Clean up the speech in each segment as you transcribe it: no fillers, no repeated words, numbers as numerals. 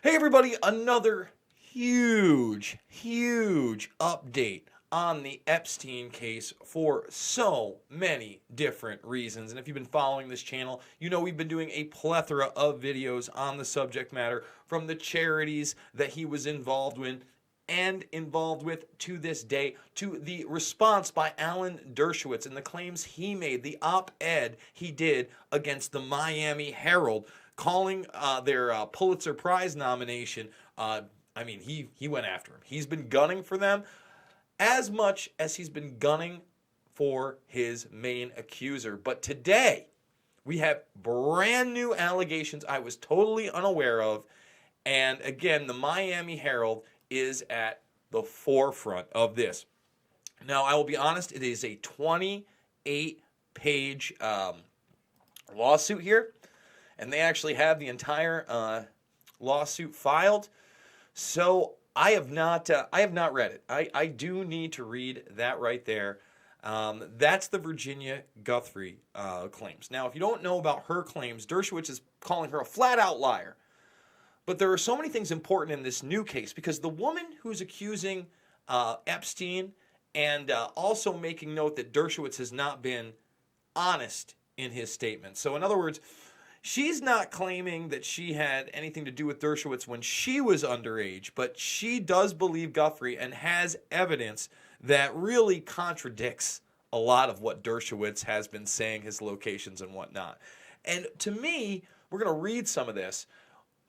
Hey everybody, another huge update on the Epstein case for so many different reasons. And if you've been following this channel, you know we've been doing a plethora of videos on the subject matter, from the charities that he was involved with to this day, to the response by Alan Dershowitz and the claims he made, the op-ed he did against the Miami Herald, calling their Pulitzer Prize nomination. He went after him. He's been gunning for them as much as he's been gunning for his main accuser. But today, we have brand new allegations I was totally unaware of. And again, the Miami Herald is at the forefront of this. Now, I will be honest, it is a 28-page lawsuit here. And they actually have the entire lawsuit filed. So I have not read it. I do need to read that right there. That's the Virginia Guthrie claims. Now, if you don't know about her claims, Dershowitz is calling her a flat-out liar. But there are so many things important in this new case, because the woman who's accusing Epstein and also making note that Dershowitz has not been honest in his statement. So in other words, she's not claiming that she had anything to do with Dershowitz when she was underage, but she does believe Guthrie and has evidence that really contradicts a lot of what Dershowitz has been saying, his locations and whatnot. And to me, we're going to read some of this.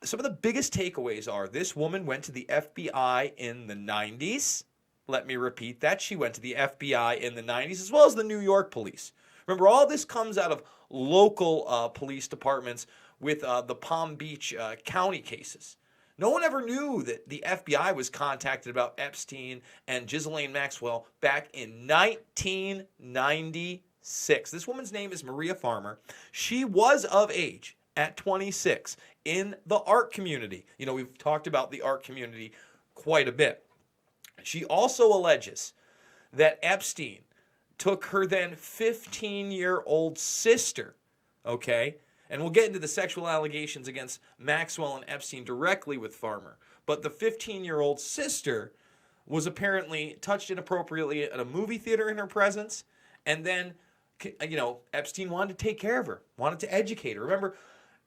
Some of the biggest takeaways are this woman went to the FBI in the 90s. Let me repeat that. She went to the FBI in the 90s, as well as the New York police. Remember, all this comes out of local police departments with the Palm Beach County cases. No one ever knew that the FBI was contacted about Epstein and Ghislaine Maxwell back in 1996. This woman's name is Maria Farmer. She was of age at 26 in the art community. You know, we've talked about the art community quite a bit. She also alleges that Epstein took her then 15-year-old sister, okay? And we'll get into the sexual allegations against Maxwell and Epstein directly with Farmer. But the 15-year-old sister was apparently touched inappropriately at a movie theater in her presence. And then, you know, Epstein wanted to take care of her, wanted to educate her. Remember,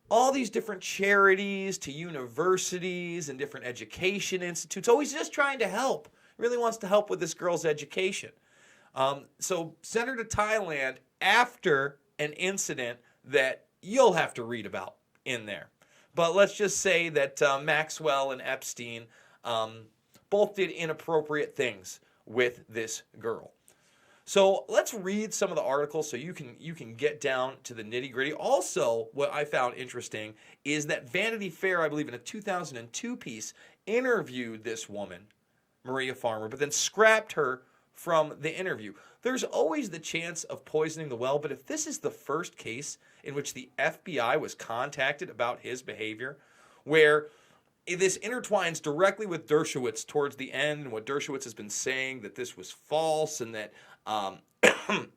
all these different charities to universities and different education institutes, always just trying to help. Really wants to help with this girl's education. So sent her to Thailand after an incident that you'll have to read about in there. But let's just say that Maxwell and Epstein both did inappropriate things with this girl. So let's read some of the articles so you can get down to the nitty-gritty. Also, what I found interesting is that Vanity Fair, I believe in a 2002 piece, interviewed this woman, Maria Farmer, but then scrapped her from the interview. There's always the chance of poisoning the well, but if this is the first case in which the FBI was contacted about his behavior, where this intertwines directly with Dershowitz towards the end, and what Dershowitz has been saying, that this was false, and that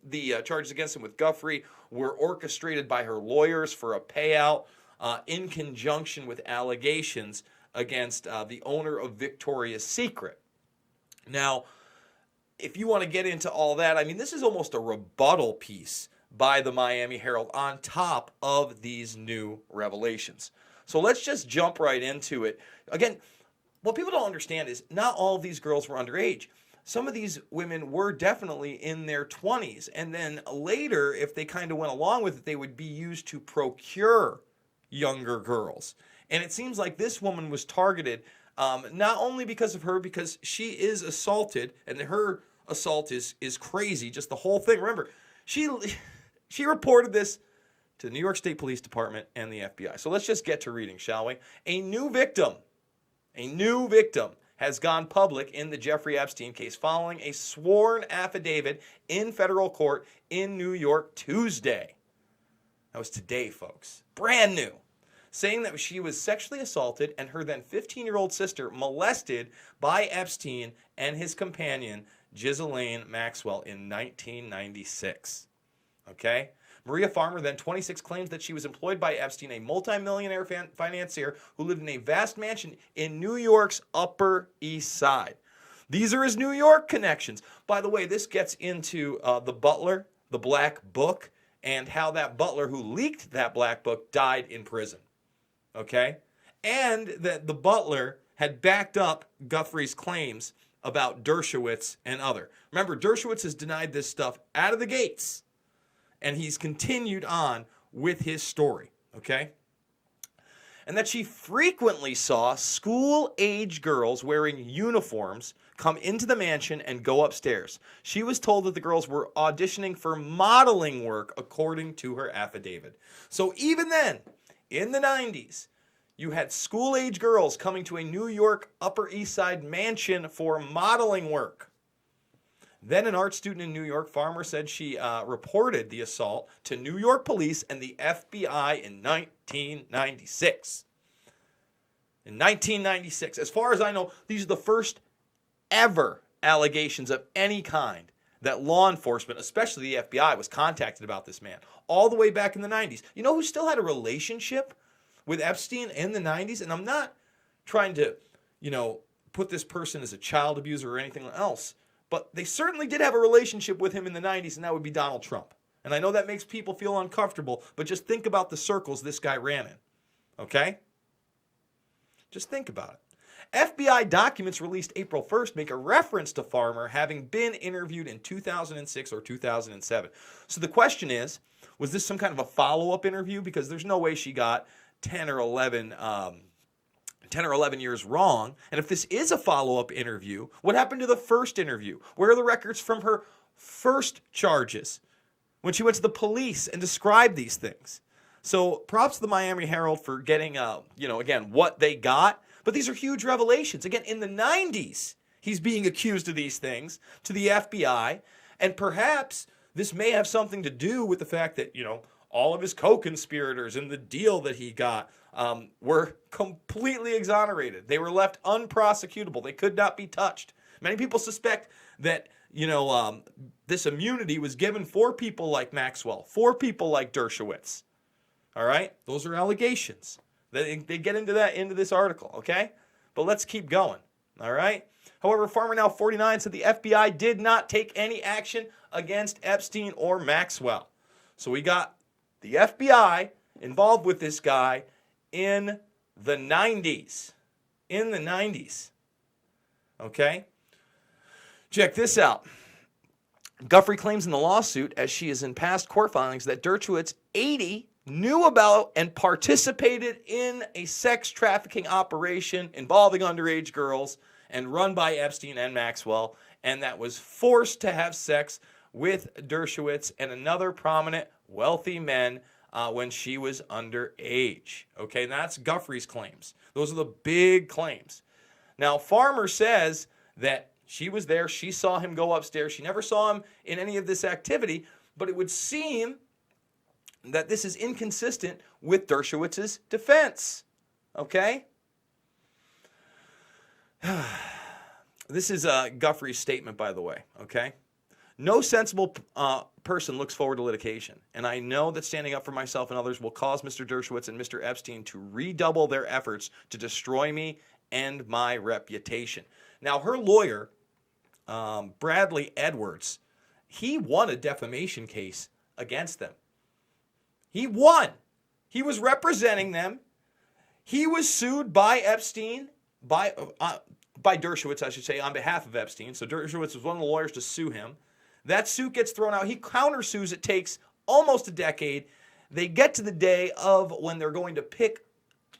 the charges against him with Guthrie were orchestrated by her lawyers for a payout in conjunction with allegations against the owner of Victoria's Secret. Now, if you want to get into all that, I mean, this is almost a rebuttal piece by the Miami Herald on top of these new revelations. So let's just jump right into it. Again, what people don't understand is not all of these girls were underage. Some of these women were definitely in their 20s. And then later, if they kind of went along with it, they would be used to procure younger girls. And it seems like this woman was targeted not only because of her, because she is assaulted, and her assault is crazy, just the whole thing. Remember, she reported this to the New York State Police Department and the FBI. So let's just get to reading, shall we? A new victim has gone public in the Jeffrey Epstein case following a sworn affidavit in federal court in New York Tuesday. That was today, folks. Brand new. Saying that she was sexually assaulted and her then 15-year-old sister molested by Epstein and his companion, Ghislaine Maxwell, in 1996. Okay? Maria Farmer, then 26, claims that she was employed by Epstein, a multimillionaire financier who lived in a vast mansion in New York's Upper East Side. These are his New York connections. By the way, this gets into the Butler, the Black Book, and how that butler who leaked that Black Book died in prison. Okay? And that the butler had backed up Guthrie's claims about Dershowitz and other. Remember, Dershowitz has denied this stuff out of the gates, and he's continued on with his story. Okay? And that she frequently saw school-age girls wearing uniforms come into the mansion and go upstairs. She was told that the girls were auditioning for modeling work, according to her affidavit. So even then, in the 90s, you had school-age girls coming to a New York Upper East Side mansion for modeling work. Then an art student in New York, Farmer, said she reported the assault to New York police and the FBI in 1996. In 1996, as far as I know, these are the first ever allegations of any kind that law enforcement, especially the FBI, was contacted about this man, all the way back in the 90s. You know who still had a relationship with Epstein in the 90s? And I'm not trying to, put this person as a child abuser or anything else, but they certainly did have a relationship with him in the 90s, and that would be Donald Trump. And I know that makes people feel uncomfortable, but just think about the circles this guy ran in, okay? Just think about it. FBI documents released April 1st make a reference to Farmer having been interviewed in 2006 or 2007. So the question is, was this some kind of a follow-up interview? Because there's no way she got 10 or 11 years wrong. And if this is a follow-up interview, what happened to the first interview? Where are the records from her first charges when she went to the police and described these things? So props to the Miami Herald for getting, again, what they got. But these are huge revelations. Again, in the 90s, he's being accused of these things to the FBI. And perhaps this may have something to do with the fact that, all of his co-conspirators in the deal that he got were completely exonerated. They were left unprosecutable. They could not be touched. Many people suspect that, this immunity was given for people like Maxwell, for people like Dershowitz. All right? Those are allegations. They get into this article, okay? But let's keep going, all right? However, Farmer, now 49, said the FBI did not take any action against Epstein or Maxwell. So we got the FBI involved with this guy in the 90s. In the 90s, okay? Check this out. Guthrie claims in the lawsuit, as she is in past court filings, that Dershowitz, 80, knew about and participated in a sex trafficking operation involving underage girls and run by Epstein and Maxwell, and that was forced to have sex with Dershowitz and another prominent wealthy men when she was underage. Okay, and that's Guthrie's claims. Those are the big claims. Now, Farmer says that she was there, she saw him go upstairs, she never saw him in any of this activity, but it would seem that this is inconsistent with Dershowitz's defense. Okay? This is Guthrie's statement, by the way. Okay? No sensible person looks forward to litigation, and I know that standing up for myself and others will cause Mr. Dershowitz and Mr. Epstein to redouble their efforts to destroy me and my reputation. Now, her lawyer, Bradley Edwards, he won a defamation case against them. He won. He was representing them. He was sued by Epstein, by Dershowitz, I should say, on behalf of Epstein. So Dershowitz was one of the lawyers to sue him. That suit gets thrown out. He countersues. It takes almost a decade. They get to the day of when they're going to pick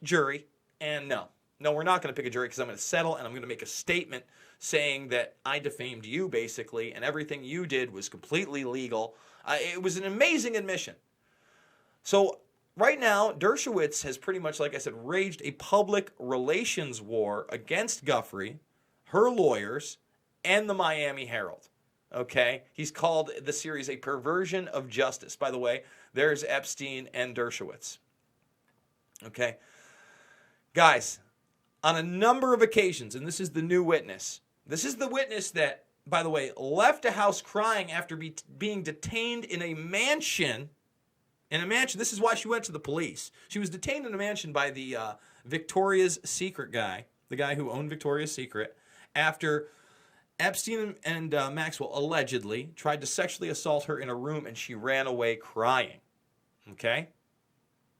jury, and no, we're not going to pick a jury because I'm going to settle and I'm going to make a statement saying that I defamed you, basically, and everything you did was completely legal. It was an amazing admission. So right now, Dershowitz has pretty much, like I said, waged a public relations war against Guthrie, her lawyers, and the Miami Herald. Okay? He's called the series a perversion of justice. By the way, there's Epstein and Dershowitz. Okay? Guys, on a number of occasions, and this is the new witness. This is the witness that, by the way, left a house crying after being detained in a mansion in a mansion. This is why she went to the police. She was detained in a mansion by the Victoria's Secret guy, the guy who owned Victoria's Secret, after Epstein and Maxwell allegedly tried to sexually assault her in a room, and she ran away crying. Okay?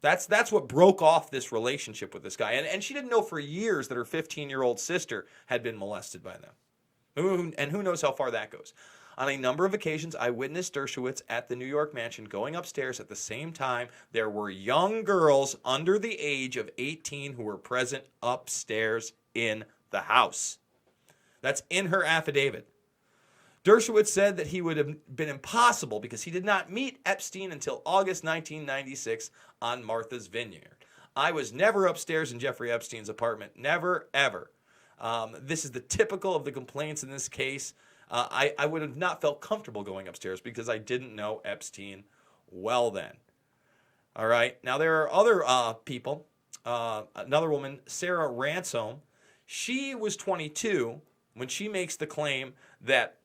That's what broke off this relationship with this guy. And she didn't know for years that her 15-year-old sister had been molested by them. And who knows how far that goes. On a number of occasions, I witnessed Dershowitz at the New York mansion going upstairs at the same time. There were young girls under the age of 18 who were present upstairs in the house. That's in her affidavit. Dershowitz said that he would have been impossible because he did not meet Epstein until August 1996 on Martha's Vineyard. I was never upstairs in Jeffrey Epstein's apartment. Never, ever. This is the typical of the complaints in this case. I would have not felt comfortable going upstairs because I didn't know Epstein well then. All right. Now, there are other people. Another woman, Sarah Ransom. She was 22 when she makes the claim that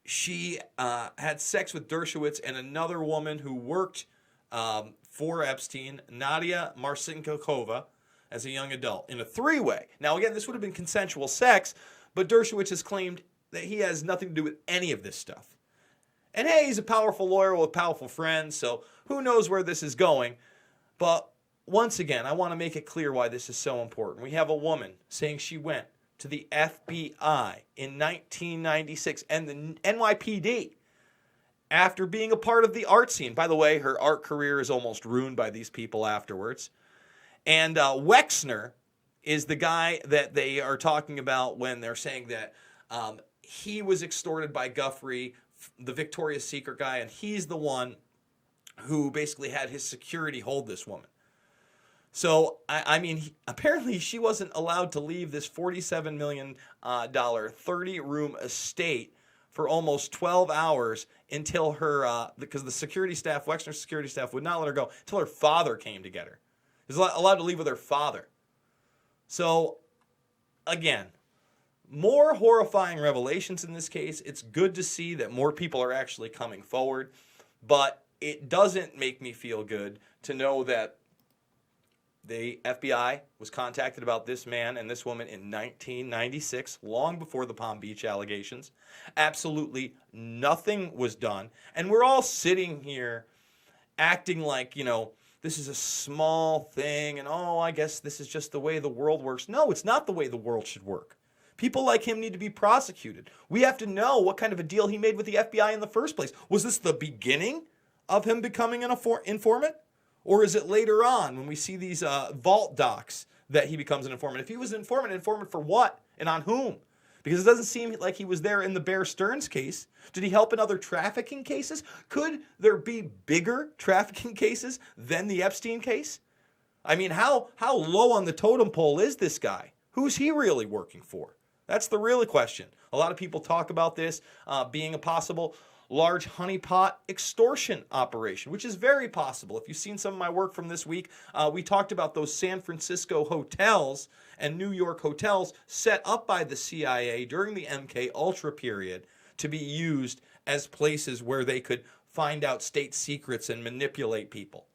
she had sex with Dershowitz and another woman who worked for Epstein, Nadia Marcinkova, as a young adult in a three-way. Now, again, this would have been consensual sex, but Dershowitz has claimed that he has nothing to do with any of this stuff. And hey, he's a powerful lawyer with powerful friends, so who knows where this is going. But once again, I want to make it clear why this is so important. We have a woman saying she went to the FBI in 1996 and the NYPD after being a part of the art scene. By the way, her art career is almost ruined by these people afterwards. And Wexner is the guy that they are talking about when they're saying that he was extorted by Guthrie, the Victoria's Secret guy, and he's the one who basically had his security hold this woman. So, I mean, apparently she wasn't allowed to leave this $47 million 30-room estate for almost 12 hours until her, because the security staff, Wexner's security staff, would not let her go until her father came to get her. She was allowed to leave with her father. So, again, more horrifying revelations in this case. It's good to see that more people are actually coming forward, but it doesn't make me feel good to know that the FBI was contacted about this man and this woman in 1996, long before the Palm Beach allegations. Absolutely nothing was done. And we're all sitting here acting like, you know, this is a small thing and, oh, I guess this is just the way the world works. No, it's not the way the world should work. People like him need to be prosecuted. We have to know what kind of a deal he made with the FBI in the first place. Was this the beginning of him becoming an informant? Or is it later on when we see these vault docs that he becomes an informant? If he was an informant for what and on whom? Because it doesn't seem like he was there in the Bear Stearns case. Did he help in other trafficking cases? Could there be bigger trafficking cases than the Epstein case? I mean, how low on the totem pole is this guy? Who's he really working for? That's the real question. A lot of people talk about this being a possible large honeypot extortion operation, which is very possible. If you've seen some of my work from this week, we talked about those San Francisco hotels and New York hotels set up by the CIA during the MK Ultra period to be used as places where they could find out state secrets and manipulate people.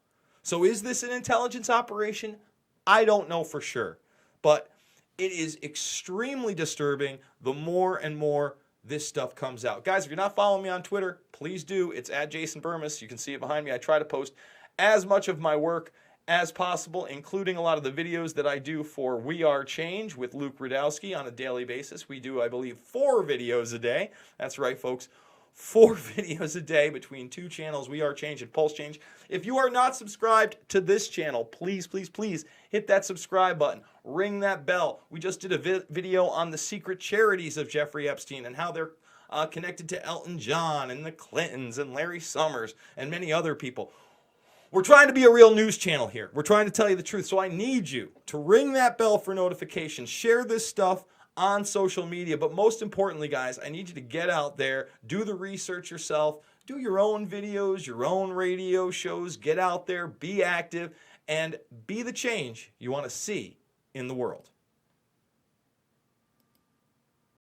So is this an intelligence operation? I don't know for sure, but it is extremely disturbing the more and more this stuff comes out. Guys, if you're not following me on Twitter, please do. It's at Jason Burmis. You can see it behind me. I try to post as much of my work as possible, including a lot of the videos that I do for We Are Change with Luke Rudowski on a daily basis. We do, I believe, 4 videos a day. That's right, folks. 4 videos a day between 2 channels, We Are Change and Pulse Change. If you are not subscribed to this channel, please, please, please hit that subscribe button. Ring that bell. We just did a video on the secret charities of Jeffrey Epstein and how they're connected to Elton John and the Clintons and Larry Summers and many other people. We're trying to be a real news channel here. We're trying to tell you the truth. So I need you to ring that bell for notifications. Share this stuff on social media. But most importantly, guys, I need you to get out there, do the research yourself, do your own videos, your own radio shows, get out there, be active, and be the change you want to see in the world.